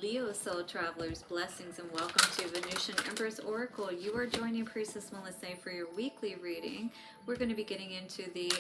Leo soul travelers, blessings and welcome to Venusian Empress Oracle. You are joining Priestess Melissae for your weekly reading. We're going to be getting into the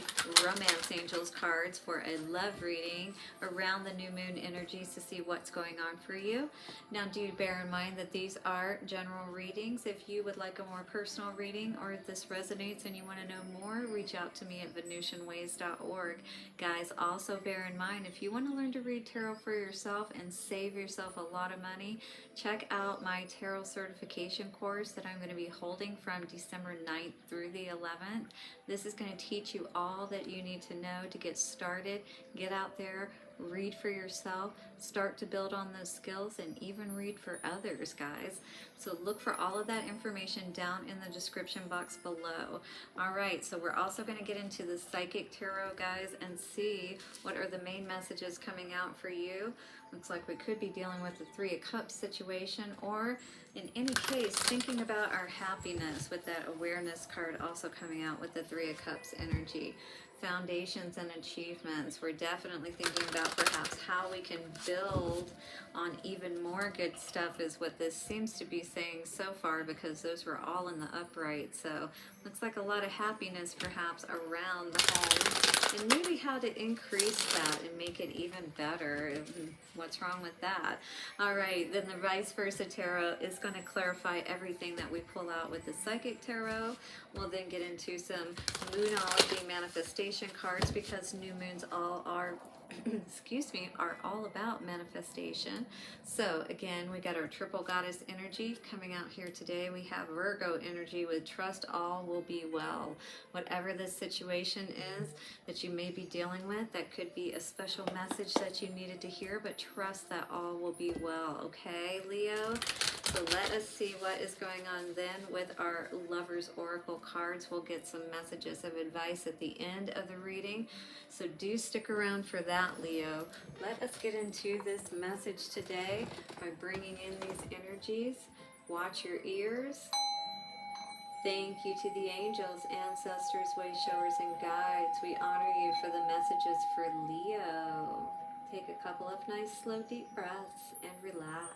Romance Angels cards for a love reading around the new moon energies to see what's going on for you. Now do bear in mind that these are general readings. If you would like a more personal reading or if this resonates and you want to know more, reach out to me at VenusianWays.org. Guys, also bear in mind if you want to learn to read tarot for yourself and save yourself a lot of money, check out my tarot certification course that I'm going to be holding from December 9th through the 11th. This is going to teach you all that you need to know to get started, get out there, read for yourself, start to build on those skills, and even read for others, guys. So look for all of that information down in the description box below. All right, so we're also going to get into the Psychic Tarot, guys, and see what are the main messages coming out for you. Looks like we could be dealing with the Three of Cups situation, or in any case, thinking about our happiness with that awareness card also coming out with the Three of Cups energy. Foundations and achievements. We're definitely thinking about perhaps how we can build on even more good stuff is what this seems to be saying so far, because those were all in the upright. So looks like a lot of happiness perhaps around the home, and maybe how to increase that and make it even better. What's wrong with that? All right, then the Vice Versa Tarot is going to clarify everything that we pull out with the Psychic Tarot. We'll then get into some Moonology manifestation cards, because new moons all are excuse me, are all about manifestation. So again, we got our triple goddess energy coming out here today. We have Virgo energy with trust all will be well. Whatever this situation is that you may be dealing with, that could be a special message that you needed to hear, but trust that all will be well. Okay, Leo? So let us see what is going on then with our Lovers Oracle cards. We'll get some messages of advice at the end of the reading. So do stick around for that, Leo. Let us get into this message today by bringing in these energies. Watch your ears. Thank you to the angels, ancestors, way showers, and guides. We honor you for the messages for Leo. Take a couple of nice, slow, deep breaths and relax.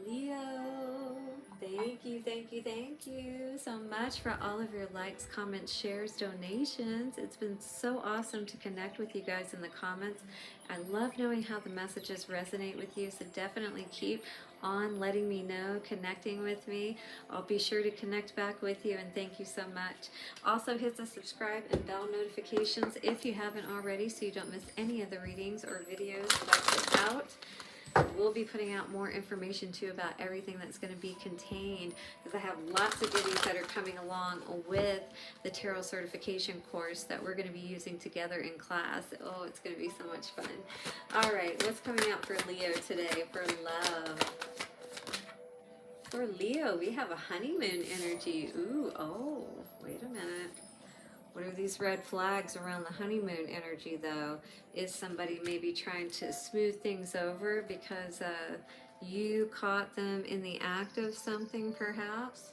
Leo, thank you so much for all of your likes, comments, shares, donations. It's been so awesome to connect with you guys in the comments. I love knowing how the messages resonate with you, so definitely keep on letting me know, connecting with me. I'll be sure to connect back with you, and thank you so much. Also hit the subscribe and bell notifications if you haven't already, so you don't miss any of the readings or videos that I put out. We'll be putting out more information too about everything that's going to be contained, because I have lots of goodies that are coming along with the tarot certification course that we're going to be using together in class. Oh, it's going to be so much fun. All right, what's coming out for Leo today for love? For Leo, we have a honeymoon energy. Ooh, oh, wait a minute. What are these red flags around the honeymoon energy, though? Is somebody maybe trying to smooth things over because you caught them in the act of something, perhaps?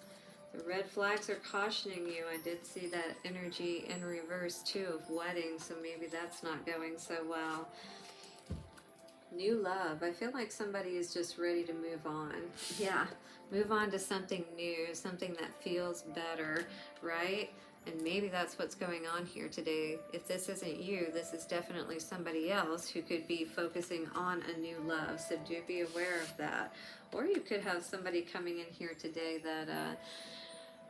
The red flags are cautioning you. I did see that energy in reverse, too, of wedding, so maybe that's not going so well. New love. I feel like somebody is just ready to move on. Yeah, move on to something new, something that feels better, right? And maybe that's what's going on here today. If this isn't you, this is definitely somebody else who could be focusing on a new love. So do be aware of that. Or you could have somebody coming in here today that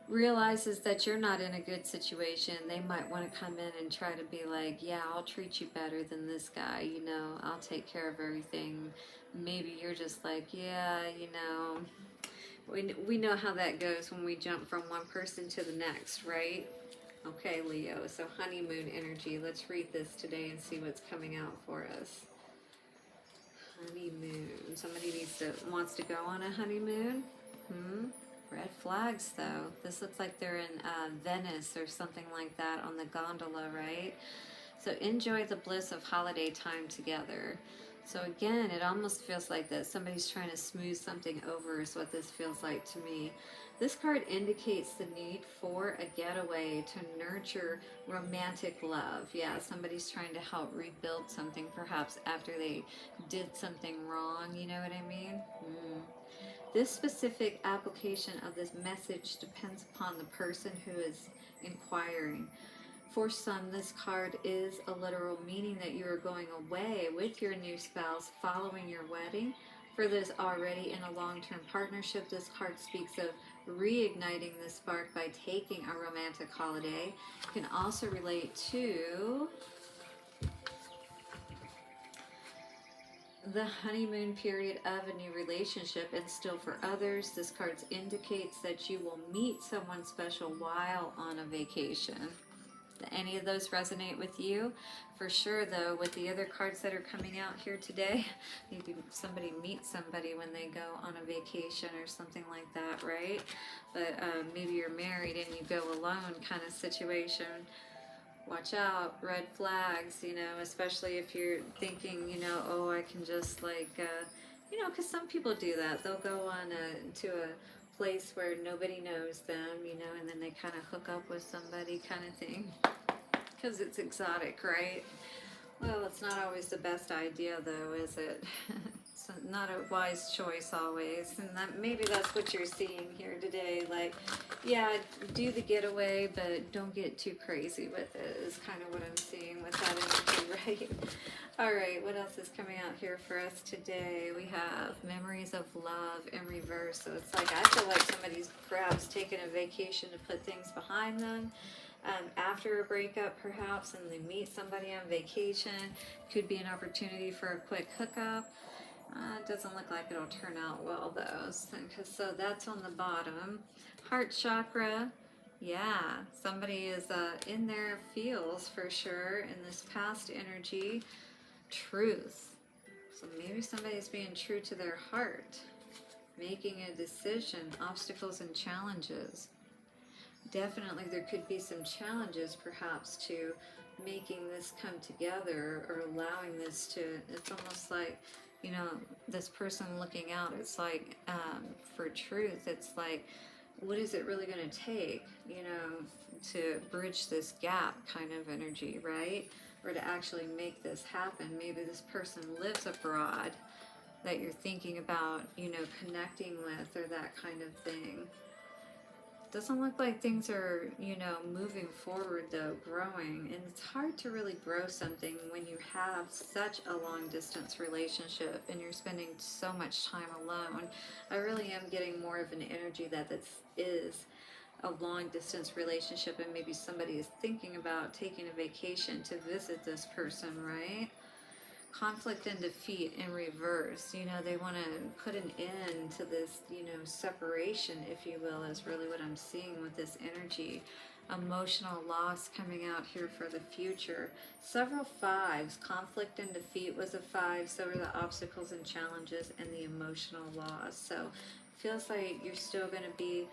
realizes that you're not in a good situation. They might want to come in and try to be like, yeah, I'll treat you better than this guy. You know, I'll take care of everything. Maybe you're just like, yeah, you know, we know how that goes when we jump from one person to the next, right? Okay, Leo, so honeymoon energy. Let's read this today and see what's coming out for us. Honeymoon. Somebody wants to go on a honeymoon? Red flags, though. This looks like they're in Venice or something like that on the gondola, right? So enjoy the bliss of holiday time together. So again, it almost feels like that somebody's trying to smooth something over is what this feels like to me. This card indicates the need for a getaway to nurture romantic love. Yeah, somebody's trying to help rebuild something perhaps after they did something wrong, you know what I mean? This specific application of this message depends upon the person who is inquiring. For some, this card is a literal meaning that you are going away with your new spouse following your wedding. For those already in a long-term partnership, this card speaks of reigniting the spark by taking a romantic holiday. It can also relate to the honeymoon period of a new relationship, and still for others, this card indicates that you will meet someone special while on a vacation. Any of those resonate with you? For sure, though, with the other cards that are coming out here today, maybe somebody meets somebody when they go on a vacation or something like that, right? But maybe you're married and you go alone kind of situation. Watch out, red flags, you know, especially if you're thinking, you know, oh, I can just like, you know, because some people do that. They'll go on to a place where nobody knows them, you know, and then they kind of hook up with somebody kind of thing because it's exotic, right? Well, it's not always the best idea though, is it? It's not a wise choice always, and that maybe that's what you're seeing here today. Like, yeah, do the getaway, but don't get too crazy with it, is kind of what I'm seeing with that energy, right? All right, what else is coming out here for us today? We have memories of love in reverse. So it's like, I feel like somebody's perhaps taking a vacation to put things behind them. After a breakup perhaps, and they meet somebody on vacation. Could be an opportunity for a quick hookup. It doesn't look like it'll turn out well though, so that's on the bottom. Heart chakra, yeah, somebody is in their feels for sure in this past energy. Truth, so maybe somebody's being true to their heart, making a decision. Obstacles and challenges. Definitely there could be some challenges perhaps to making this come together, or allowing this to, it's almost like, you know, this person looking out, it's like, for truth, it's like, what is it really going to take, you know, to bridge this gap kind of energy, right? Or to actually make this happen. Maybe this person lives abroad that you're thinking about, you know, connecting with, or that kind of thing. Doesn't look like things are, you know, moving forward though, growing. And it's hard to really grow something when you have such a long distance relationship and you're spending so much time alone. I really am getting more of an energy that this is a long distance relationship, and maybe somebody is thinking about taking a vacation to visit this person, right? Conflict and defeat in reverse. You know, they want to put an end to this, you know, separation, if you will, is really what I'm seeing with this energy. Emotional loss coming out here for the future. Several fives. Conflict and defeat was a 5. So are the obstacles and challenges and the emotional loss. So feels like you're still going to be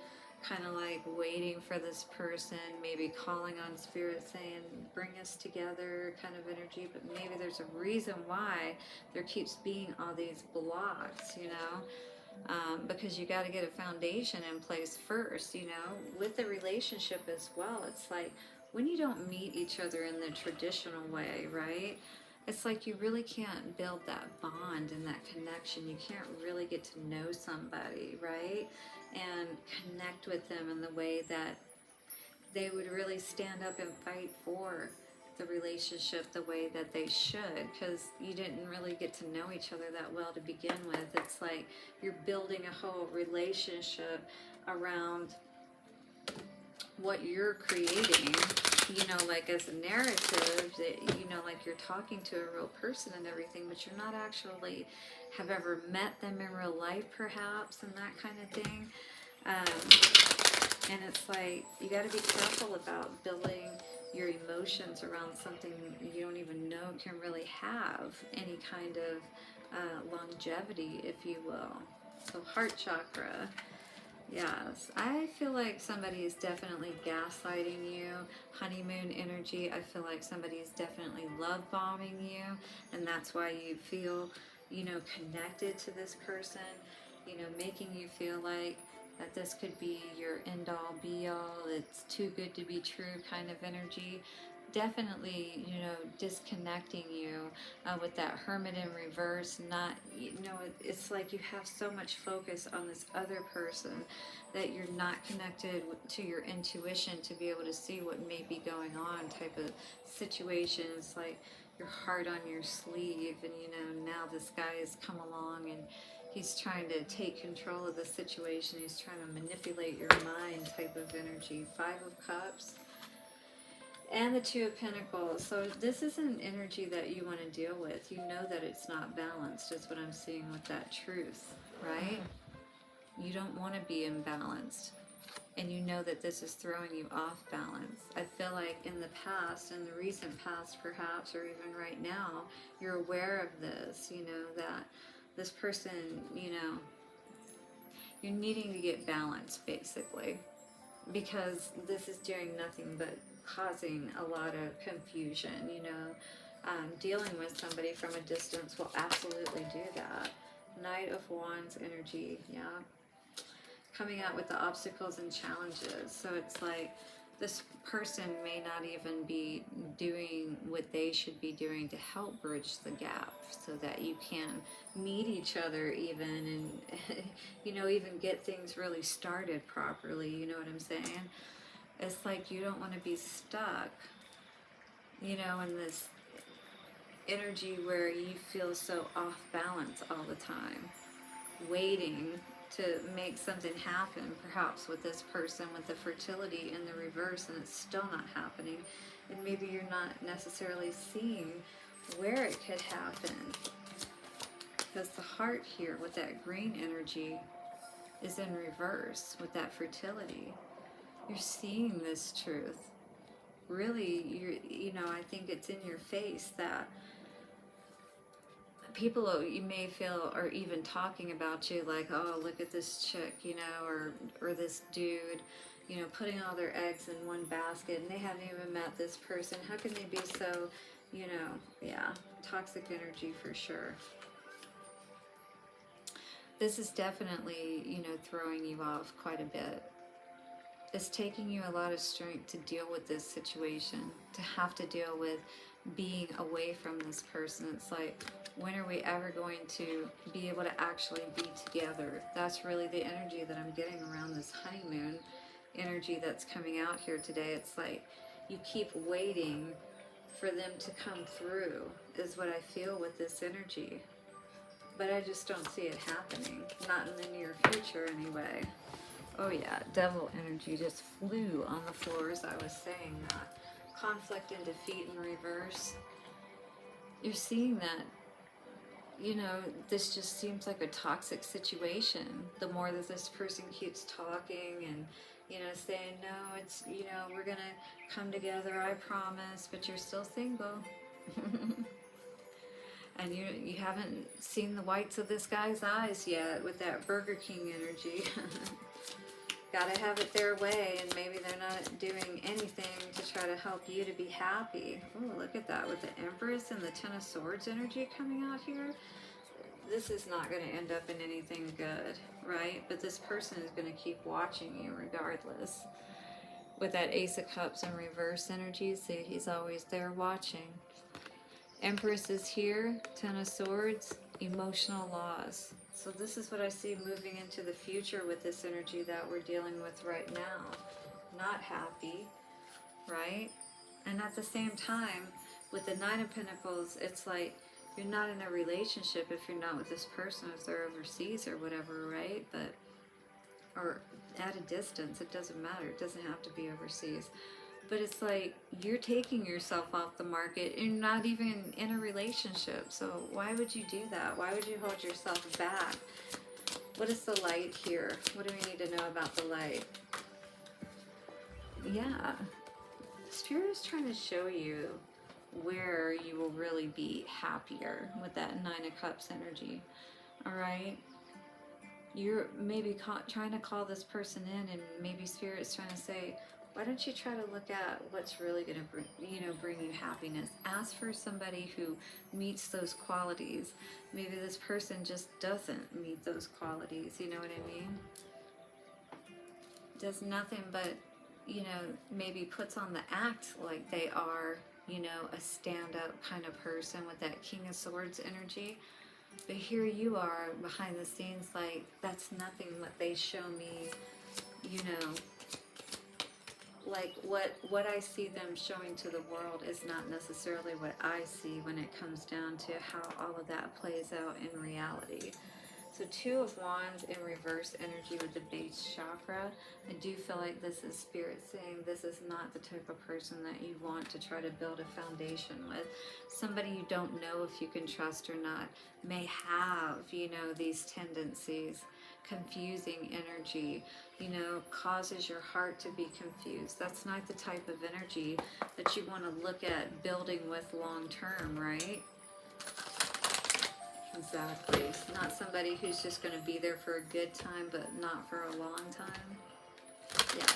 kind of like waiting for this person, maybe calling on spirit saying bring us together kind of energy, but maybe there's a reason why there keeps being all these blocks, you know, because you got to get a foundation in place first, you know, with the relationship as well. It's like when you don't meet each other in the traditional way, right? It's like you really can't build that bond and that connection. You can't really get to know somebody, right? And connect with them in the way that they would really stand up and fight for the relationship the way that they should, because you didn't really get to know each other that well to begin with. It's like you're building a whole relationship around what you're creating, you know, like as a narrative that, you know, like you're talking to a real person and everything, but you're not actually have ever met them in real life perhaps, and that kind of thing. And it's like you got to be careful about building your emotions around something you don't even know can really have any kind of longevity, if you will. So heart chakra. Yes, I feel like somebody is definitely gaslighting you. Honeymoon energy, I feel like somebody is definitely love bombing you, and that's why you feel, connected to this person, making you feel like that this could be your end all be all, it's too good to be true kind of energy. Definitely, disconnecting you with that Hermit in reverse. Not, it's like you have so much focus on this other person that you're not connected to your intuition to be able to see what may be going on type of situations, like your heart on your sleeve. And now this guy has come along and he's trying to take control of the situation, he's trying to manipulate your mind type of energy. Five of Cups and the Two of Pentacles. So this is an energy that you want to deal with. You know that it's not balanced is what I'm seeing with that truth, right? You don't want to be imbalanced. And you know that this is throwing you off balance. I feel like in the past, in the recent past perhaps, or even right now, you're aware of this, that this person, you're needing to get balance basically. Because this is doing nothing but causing a lot of confusion, dealing with somebody from a distance will absolutely do that. Knight of Wands energy, yeah. Coming out with the obstacles and challenges. So it's like this person may not even be doing what they should be doing to help bridge the gap so that you can meet each other even and even get things really started properly. You know what I'm saying? It's like you don't want to be stuck in this energy where you feel so off balance all the time, waiting to make something happen, perhaps with this person with the fertility in the reverse, and it's still not happening. And maybe you're not necessarily seeing where it could happen, because the heart here with that green energy is in reverse with that fertility. You're seeing this truth. Really, I think it's in your face that people you may feel are even talking about you like, oh, look at this chick, or this dude, putting all their eggs in one basket, and they haven't even met this person. How can they be so, yeah, toxic energy for sure. This is definitely, throwing you off quite a bit. It's taking you a lot of strength to deal with this situation, to have to deal with being away from this person. It's like, when are we ever going to be able to actually be together? That's really the energy that I'm getting around this honeymoon energy that's coming out here today. It's like you keep waiting for them to come through is what I feel with this energy. But I just don't see it happening. Not in the near future anyway. Oh yeah, devil energy just flew on the floor as I was saying that. Conflict and defeat in reverse. You're seeing that, this just seems like a toxic situation. The more that this person keeps talking and, saying, no, it's, we're going to come together, I promise, but you're still single. And you haven't seen the whites of this guy's eyes yet with that Burger King energy. Gotta have it their way, and maybe they're not doing anything to try to help you to be happy. Oh, look at that with the Empress and the Ten of Swords energy coming out here. This is not going to end up in anything good, right? But this person is going to keep watching you regardless. With that Ace of Cups in reverse energy, see, he's always there watching. Empress is here, Ten of Swords, emotional loss. So this is what I see moving into the future with this energy that we're dealing with right now. Not happy, right? And at the same time, with the Nine of Pentacles, it's like you're not in a relationship if you're not with this person, if they're overseas or whatever, right? But, or at a distance, it doesn't matter. It doesn't have to be overseas. But it's like you're taking yourself off the market and you're not even in a relationship. So why would you do that? Why would you hold yourself back? What is the light here? What do we need to know about the light? Yeah. Spirit is trying to show you where you will really be happier with that Nine of Cups energy. All right? you're maybe trying to call this person in, and maybe Spirit's trying to say, why don't you try to look at what's really going to bring you happiness? Ask for somebody who meets those qualities. Maybe this person just doesn't meet those qualities, you know what I mean? Does nothing but, maybe puts on the act like they are, a stand-up kind of person with that King of Swords energy. But here you are behind the scenes, like, that's nothing what they show me, like what I see them showing to the world is not necessarily what I see when it comes down to how all of that plays out in reality. So Two of Wands in reverse energy with the base chakra. I do feel like this is Spirit saying this is not the type of person that you want to try to build a foundation with. Somebody you don't know if you can trust or not may have, these tendencies. Confusing energy, causes your heart to be confused. That's not the type of energy that you want to look at building with long term, right? Exactly. Not somebody who's just going to be there for a good time, but not for a long time. Yeah.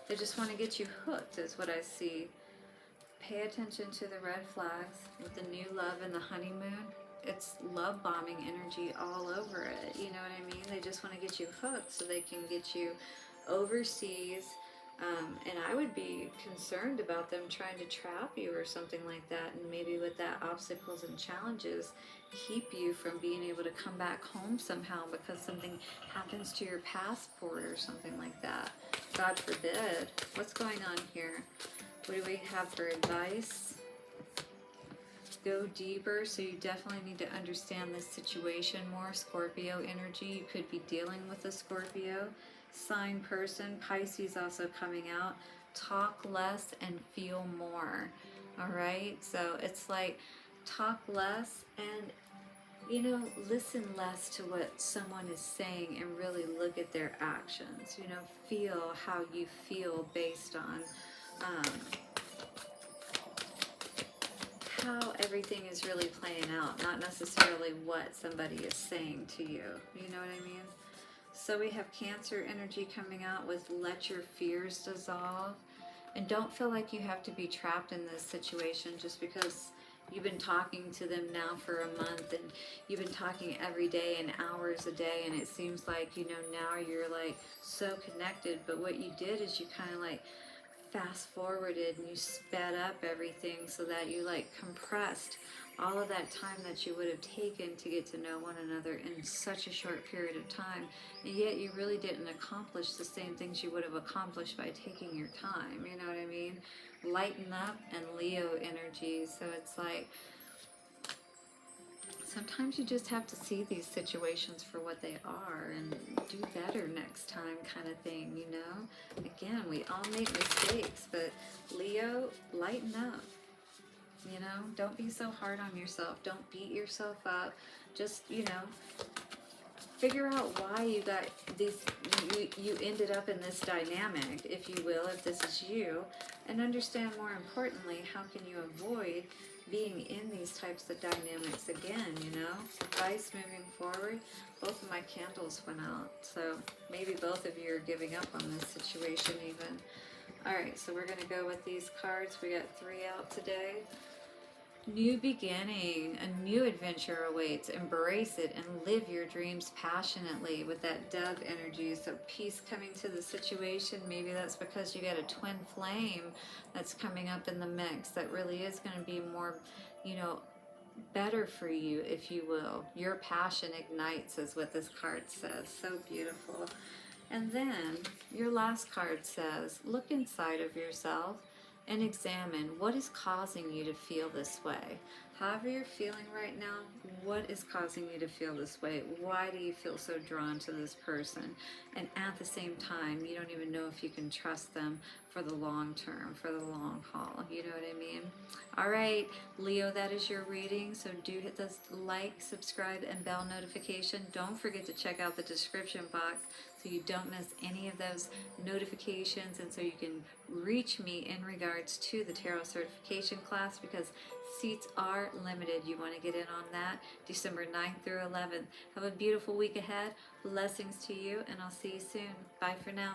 They just want to get you hooked, is what I see. Pay attention to the red flags with the new love and the honeymoon. It's love bombing energy all over it. You know what I mean? They just want to get you hooked so they can get you overseas. And I would be concerned about them trying to trap you or something like that. And maybe with that, obstacles and challenges keep you from being able to come back home somehow because something happens to your passport or something like that. God forbid. What's going on here? What do we have for advice? Go deeper. So you definitely need to understand this situation more. Scorpio energy. You could be dealing with a Scorpio sign person. Pisces also coming out. Talk less and feel more. All right. So it's like talk less and, listen less to what someone is saying and really look at their actions. Feel how you feel based on how everything is really playing out, not necessarily what somebody is saying to you. You know what I mean? So we have Cancer energy coming out with let your fears dissolve. And don't feel like you have to be trapped in this situation just because you've been talking to them now for a month and you've been talking every day and hours a day, and it seems like, now you're like so connected. But what you did is you kind of like fast forwarded and you sped up everything so that you like compressed all of that time that you would have taken to get to know one another in such a short period of time, and yet you really didn't accomplish the same things you would have accomplished by taking your time. You know what I mean? Lighten up and Leo energy. So it's like sometimes you just have to see these situations for what they are and do better next time, kind of thing, Again, we all make mistakes, but Leo, lighten up. Don't be so hard on yourself. Don't beat yourself up. Just, figure out why you got this, you ended up in this dynamic, if you will, if this is you, and understand more importantly, how can you avoid being in these types of dynamics again, Advice moving forward. Both of my candles went out, so maybe both of you are giving up on this situation even. Alright, so we're going to go with these cards. We got 3 out today. New beginning, a new adventure awaits. Embrace it and live your dreams passionately with that dove energy. So peace coming to the situation. Maybe that's because you got a twin flame that's coming up in the mix that really is going to be more, better for you, if you will. Your passion ignites is what this card says. So beautiful. And then your last card says, look inside of yourself and examine what is causing you to feel this way. However you're feeling right now, what is causing you to feel this way? Why do you feel so drawn to this person? And at the same time, you don't even know if you can trust them for the long term, for the long haul. You know what I mean? All right, Leo, that is your reading. So do hit the like, subscribe, and bell notification. Don't forget to check out the description box so you don't miss any of those notifications, and so you can reach me in regards to the tarot certification class, because Seats are limited. You want to get in on that. December 9th through 11th. Have a beautiful week ahead. Blessings to you, and I'll see you soon. Bye for now.